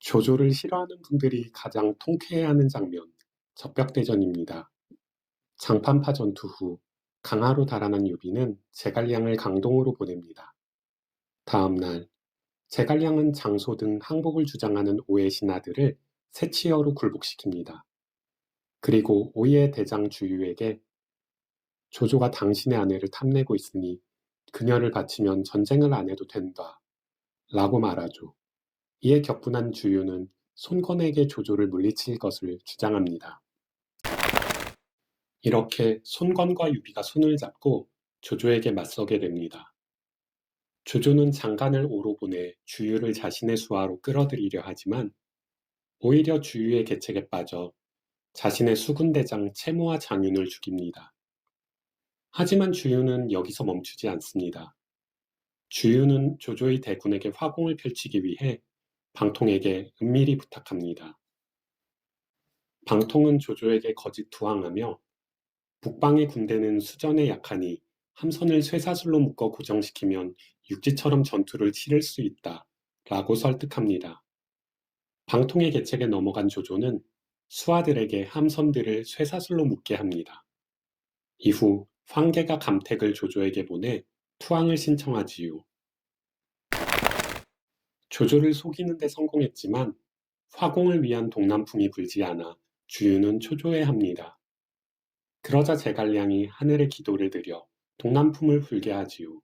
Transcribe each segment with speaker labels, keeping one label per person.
Speaker 1: 조조를 싫어하는 분들이 가장 통쾌해하는 장면, 적벽대전입니다. 장판파 전투 후 강화로 달아난 유비는 제갈량을 강동으로 보냅니다. 다음 날, 제갈량은 장소 등 항복을 주장하는 오의 신하들을 세치어로 굴복시킵니다. 그리고 오의 대장 주유에게 조조가 당신의 아내를 탐내고 있으니 그녀를 바치면 전쟁을 안 해도 된다. 라고 말하죠. 이에 격분한 주유는 손권에게 조조를 물리칠 것을 주장합니다. 이렇게 손권과 유비가 손을 잡고 조조에게 맞서게 됩니다. 조조는 장관을 오로 보내 주유를 자신의 수하로 끌어들이려 하지만 오히려 주유의 계책에 빠져 자신의 수군대장 채무와 장윤을 죽입니다. 하지만 주유는 여기서 멈추지 않습니다. 주유는 조조의 대군에게 화공을 펼치기 위해 방통에게 은밀히 부탁합니다. 방통은 조조에게 거짓 투항하며 북방의 군대는 수전에 약하니 함선을 쇠사슬로 묶어 고정시키면 육지처럼 전투를 치를 수 있다 라고 설득합니다. 방통의 계책에 넘어간 조조는 수하들에게 함선들을 쇠사슬로 묶게 합니다. 이후 황계가 감택을 조조에게 보내 투항을 신청하지요. 조조를 속이는 데 성공했지만 화공을 위한 동남풍이 불지 않아 주유는 초조해합니다. 그러자 제갈량이 하늘에 기도를 드려 동남풍을 불게 하지요.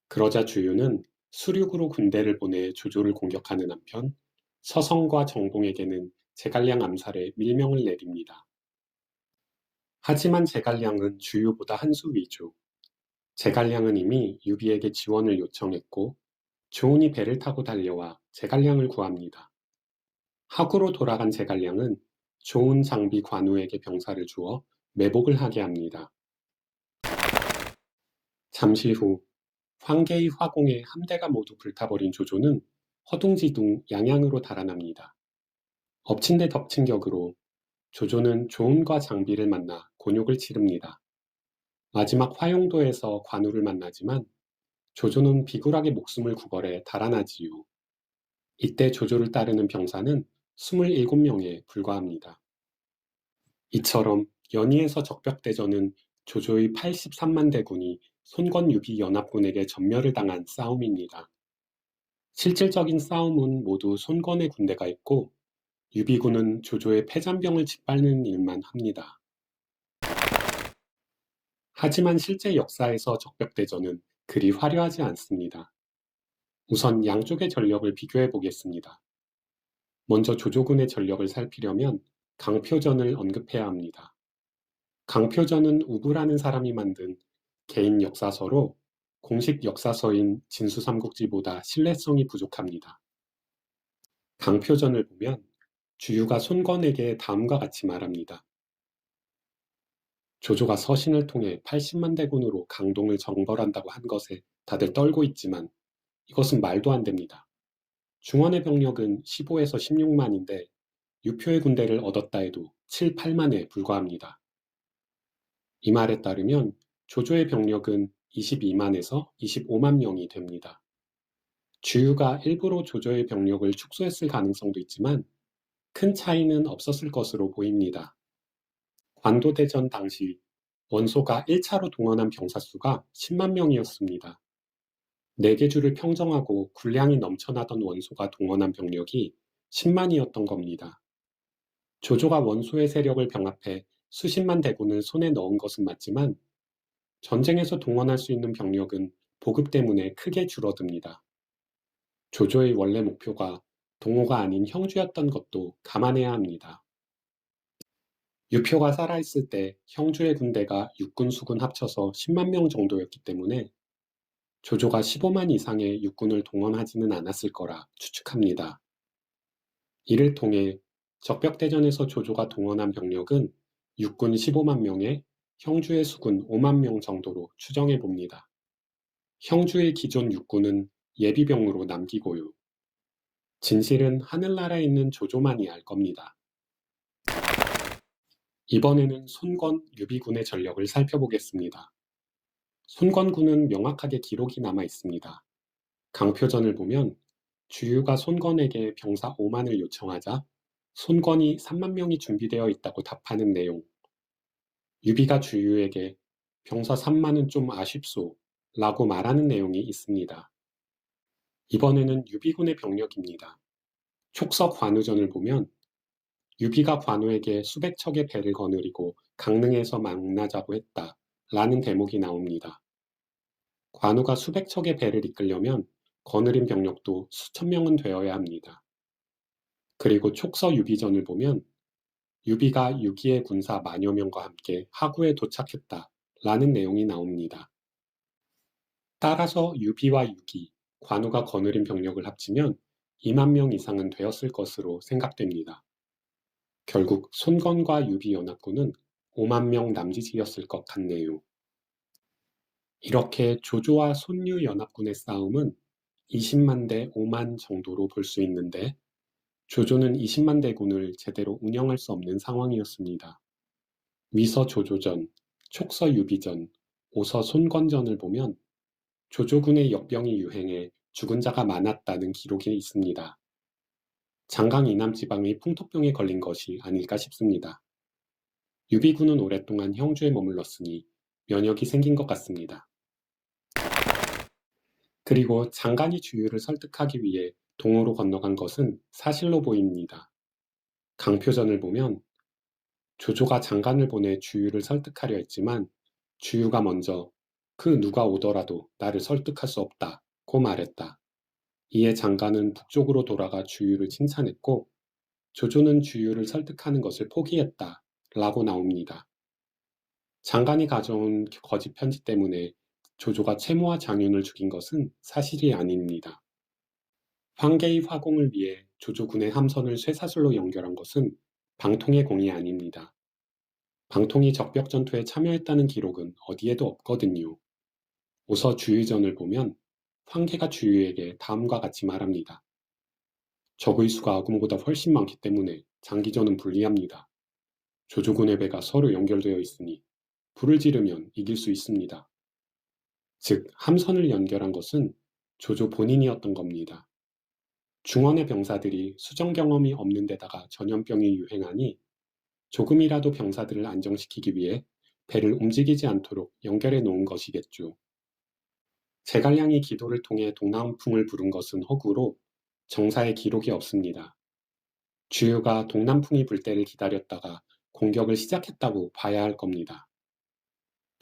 Speaker 1: 그러자 주유는 수륙으로 군대를 보내 조조를 공격하는 한편 서성과 정봉에게는 제갈량 암살에 밀명을 내립니다. 하지만 제갈량은 주유보다 한 수 위죠. 제갈량은 이미 유비에게 지원을 요청했고 조은이 배를 타고 달려와 제갈량을 구합니다. 하구로 돌아간 제갈량은 좋은 장비 관우에게 병사를 주어 매복을 하게 합니다. 잠시 후 황계의 화공에 함대가 모두 불타버린 조조는 허둥지둥 양양으로 달아납니다. 엎친 데 덮친 격으로 조조는 조은과 장비를 만나 곤욕을 치릅니다. 마지막 화용도에서 관우를 만나지만 조조는 비굴하게 목숨을 구걸해 달아나지요. 이때 조조를 따르는 병사는 27명에 불과합니다. 이처럼 연희에서 적벽대전은 조조의 83만 대군이 손권유비 연합군에게 전멸을 당한 싸움입니다. 실질적인 싸움은 모두 손권의 군대가 있고 유비군은 조조의 패잔병을 짓밟는 일만 합니다. 하지만 실제 역사에서 적벽대전은 그리 화려하지 않습니다. 우선 양쪽의 전력을 비교해 보겠습니다. 먼저 조조군의 전력을 살피려면 강표전을 언급해야 합니다. 강표전은 우부라는 사람이 만든 개인 역사서로 공식 역사서인 진수삼국지보다 신뢰성이 부족합니다. 강표전을 보면 주유가 손권에게 다음과 같이 말합니다. 조조가 서신을 통해 80만 대군으로 강동을 정벌한다고 한 것에 다들 떨고 있지만 이것은 말도 안 됩니다. 중원의 병력은 15에서 16만인데 유표의 군대를 얻었다 해도 7, 8만에 불과합니다. 이 말에 따르면 조조의 병력은 22만에서 25만 명이 됩니다. 주유가 일부러 조조의 병력을 축소했을 가능성도 있지만 큰 차이는 없었을 것으로 보입니다. 관도대전 당시 원소가 1차로 동원한 병사 수가 10만 명이었습니다. 4개 주를 평정하고 군량이 넘쳐나던 원소가 동원한 병력이 10만이었던 겁니다. 조조가 원소의 세력을 병합해 수십만 대군을 손에 넣은 것은 맞지만 전쟁에서 동원할 수 있는 병력은 보급 때문에 크게 줄어듭니다. 조조의 원래 목표가 동호가 아닌 형주였던 것도 감안해야 합니다. 유표가 살아있을 때 형주의 군대가 육군, 수군 합쳐서 10만 명 정도였기 때문에 조조가 15만 이상의 육군을 동원하지는 않았을 거라 추측합니다. 이를 통해 적벽대전에서 조조가 동원한 병력은 육군 15만 명에 형주의 수군 5만 명 정도로 추정해 봅니다. 형주의 기존 육군은 예비병으로 남기고요. 진실은 하늘나라에 있는 조조만이 알 겁니다. 이번에는 손권, 유비군의 전력을 살펴보겠습니다. 손권군은 명확하게 기록이 남아 있습니다. 강표전을 보면 주유가 손건에게 병사 5만을 요청하자 손건이 3만 명이 준비되어 있다고 답하는 내용. 유비가 주유에게 병사 3만은 좀 아쉽소 라고 말하는 내용이 있습니다. 이번에는 유비군의 병력입니다. 촉서 관우전을 보면 유비가 관우에게 수백 척의 배를 거느리고 강릉에서 만나자고 했다 라는 대목이 나옵니다. 관우가 수백 척의 배를 이끌려면 거느린 병력도 수천 명은 되어야 합니다. 그리고 촉서 유비전을 보면 유비가 유기의 군사 만여 명과 함께 하구에 도착했다 라는 내용이 나옵니다. 따라서 유비와 유기, 관우가 거느린 병력을 합치면 2만 명 이상은 되었을 것으로 생각됩니다. 결국 손건과 유비 연합군은 5만 명 남짓이었을 것 같네요. 이렇게 조조와 손유 연합군의 싸움은 20만 대 5만 정도로 볼 수 있는데 조조는 20만 대군을 제대로 운영할 수 없는 상황이었습니다. 위서 조조전, 촉서 유비전, 오서 손건전을 보면 조조군의 역병이 유행해 죽은 자가 많았다는 기록이 있습니다. 장강 이남 지방의 풍토병에 걸린 것이 아닐까 싶습니다. 유비군은 오랫동안 형주에 머물렀으니 면역이 생긴 것 같습니다. 그리고 장간이 주유를 설득하기 위해 동으로 건너간 것은 사실로 보입니다. 강표전을 보면 조조가 장간을 보내 주유를 설득하려 했지만 주유가 먼저 그 누가 오더라도 나를 설득할 수 없다고 말했다. 이에 장간은 북쪽으로 돌아가 주유를 칭찬했고 조조는 주유를 설득하는 것을 포기했다 라고 나옵니다. 장간이 가져온 거짓 편지 때문에 조조가 채무와 장윤을 죽인 것은 사실이 아닙니다. 황계의 화공을 위해 조조군의 함선을 쇠사슬로 연결한 것은 방통의 공이 아닙니다. 방통이 적벽 전투에 참여했다는 기록은 어디에도 없거든요. 오서 주유전을 보면 황계가 주유에게 다음과 같이 말합니다. 적의 수가 아군보다 훨씬 많기 때문에 장기전은 불리합니다. 조조군의 배가 서로 연결되어 있으니 불을 지르면 이길 수 있습니다. 즉 함선을 연결한 것은 조조 본인이었던 겁니다. 중원의 병사들이 수정 경험이 없는 데다가 전염병이 유행하니 조금이라도 병사들을 안정시키기 위해 배를 움직이지 않도록 연결해 놓은 것이겠죠. 제갈량이 기도를 통해 동남풍을 부른 것은 허구로 정사에 기록이 없습니다. 주유가 동남풍이 불 때를 기다렸다가 공격을 시작했다고 봐야 할 겁니다.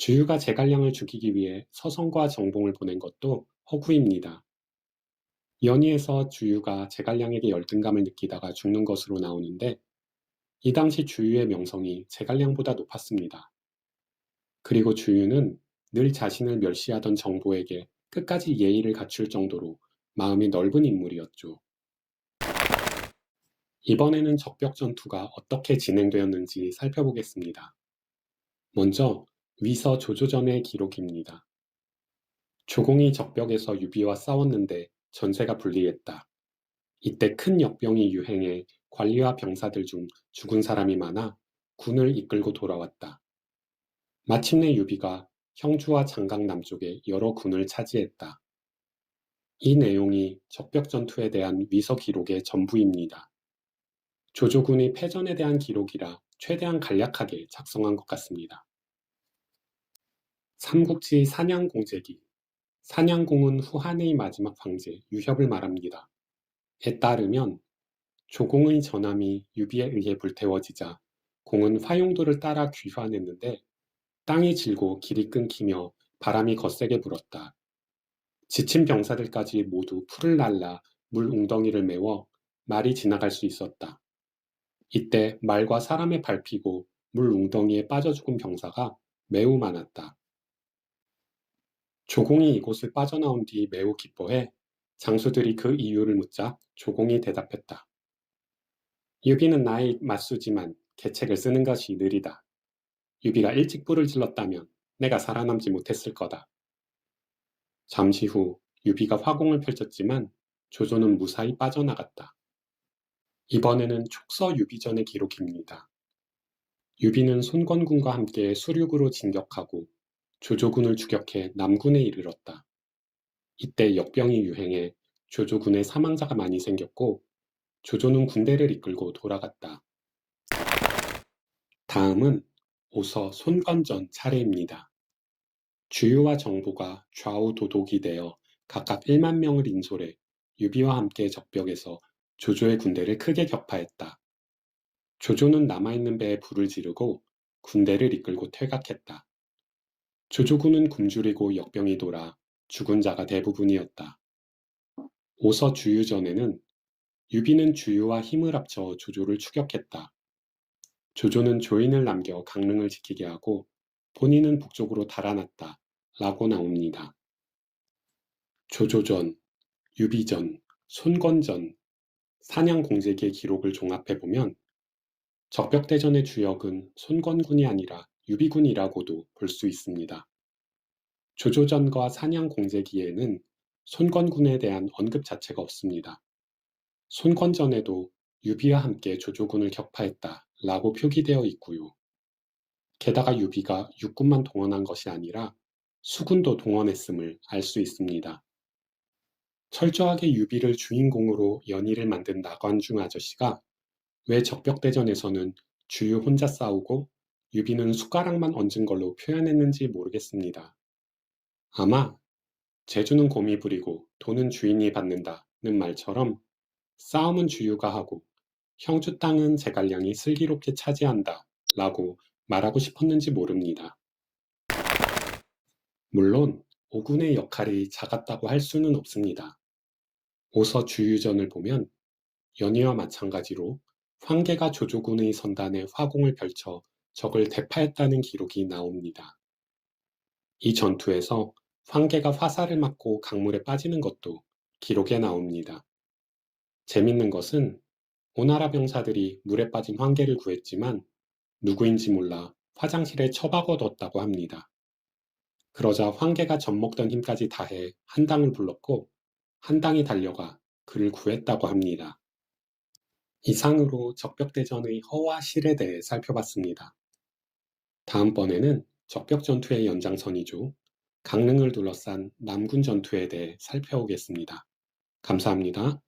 Speaker 1: 주유가 제갈량을 죽이기 위해 서성과 정봉을 보낸 것도 허구입니다. 연희에서 주유가 제갈량에게 열등감을 느끼다가 죽는 것으로 나오는데 이 당시 주유의 명성이 제갈량보다 높았습니다. 그리고 주유는 늘 자신을 멸시하던 정보에게 끝까지 예의를 갖출 정도로 마음이 넓은 인물이었죠. 이번에는 적벽 전투가 어떻게 진행되었는지 살펴보겠습니다. 먼저 위서 조조전의 기록입니다. 조공이 적벽에서 유비와 싸웠는데 전세가 불리했다. 이때 큰 역병이 유행해 관리와 병사들 중 죽은 사람이 많아 군을 이끌고 돌아왔다. 마침내 유비가 형주와 장강 남쪽에 여러 군을 차지했다. 이 내용이 적벽 전투에 대한 위서 기록의 전부입니다. 조조군이 패전에 대한 기록이라 최대한 간략하게 작성한 것 같습니다. 삼국지 산양공제기. 산양공은 후한의 마지막 황제 유협을 말합니다. 에 따르면 조공의 전함이 유비에 의해 불태워지자 공은 화용도를 따라 귀환했는데 땅이 질고 길이 끊기며 바람이 거세게 불었다. 지친 병사들까지 모두 풀을 날라 물 웅덩이를 메워 말이 지나갈 수 있었다. 이때 말과 사람에 밟히고 물 웅덩이에 빠져 죽은 병사가 매우 많았다. 조공이 이곳을 빠져나온 뒤 매우 기뻐해 장수들이 그 이유를 묻자 조공이 대답했다. 유비는 나의 맞수지만 계책을 쓰는 것이 느리다. 유비가 일찍 불을 질렀다면 내가 살아남지 못했을 거다. 잠시 후 유비가 화공을 펼쳤지만 조조는 무사히 빠져나갔다. 이번에는 촉서 유비전의 기록입니다. 유비는 손건군과 함께 수륙으로 진격하고 조조군을 추격해 남군에 이르렀다. 이때 역병이 유행해 조조군에 사망자가 많이 생겼고 조조는 군대를 이끌고 돌아갔다. 다음은 오서 손관전 차례입니다. 주유와 정보가 좌우 도독이 되어 각각 1만 명을 인솔해 유비와 함께 적벽에서 조조의 군대를 크게 격파했다. 조조는 남아있는 배에 불을 지르고 군대를 이끌고 퇴각했다. 조조군은 굶주리고 역병이 돌아 죽은 자가 대부분이었다. 오서 주유전에는 유비는 주유와 힘을 합쳐 조조를 추격했다. 조조는 조인을 남겨 강릉을 지키게 하고 본인은 북쪽으로 달아났다. 라고 나옵니다. 조조전, 유비전, 손권전, 산양공제기의 기록을 종합해보면 적벽대전의 주역은 손권군이 아니라 유비군이라고도 볼 수 있습니다. 조조전과 산양공제기에는 손권군에 대한 언급 자체가 없습니다. 손권전에도 유비와 함께 조조군을 격파했다 라고 표기되어 있고요. 게다가 유비가 육군만 동원한 것이 아니라 수군도 동원했음을 알 수 있습니다. 철저하게 유비를 주인공으로 연희를 만든 나관중 아저씨가 왜 적벽대전에서는 주유 혼자 싸우고 유비는 숟가락만 얹은 걸로 표현했는지 모르겠습니다. 아마 재주는 곰이 부리고 돈은 주인이 받는다는 말처럼 싸움은 주유가 하고 형주 땅은 제갈량이 슬기롭게 차지한다 라고 말하고 싶었는지 모릅니다. 물론 오군의 역할이 작았다고 할 수는 없습니다. 오서 주유전을 보면 연희와 마찬가지로 황계가 조조군의 선단에 화공을 펼쳐 적을 대파했다는 기록이 나옵니다. 이 전투에서 황계가 화살을 맞고 강물에 빠지는 것도 기록에 나옵니다. 재밌는 것은 오나라 병사들이 물에 빠진 황계를 구했지만 누구인지 몰라 화장실에 처박아뒀다고 합니다. 그러자 황계가 젖먹던 힘까지 다해 한당을 불렀고 한당이 달려가 그를 구했다고 합니다. 이상으로 적벽대전의 허와 실에 대해 살펴봤습니다. 다음번에는 적벽전투의 연장선이죠. 강릉을 둘러싼 남군 전투에 대해 살펴보겠습니다. 감사합니다.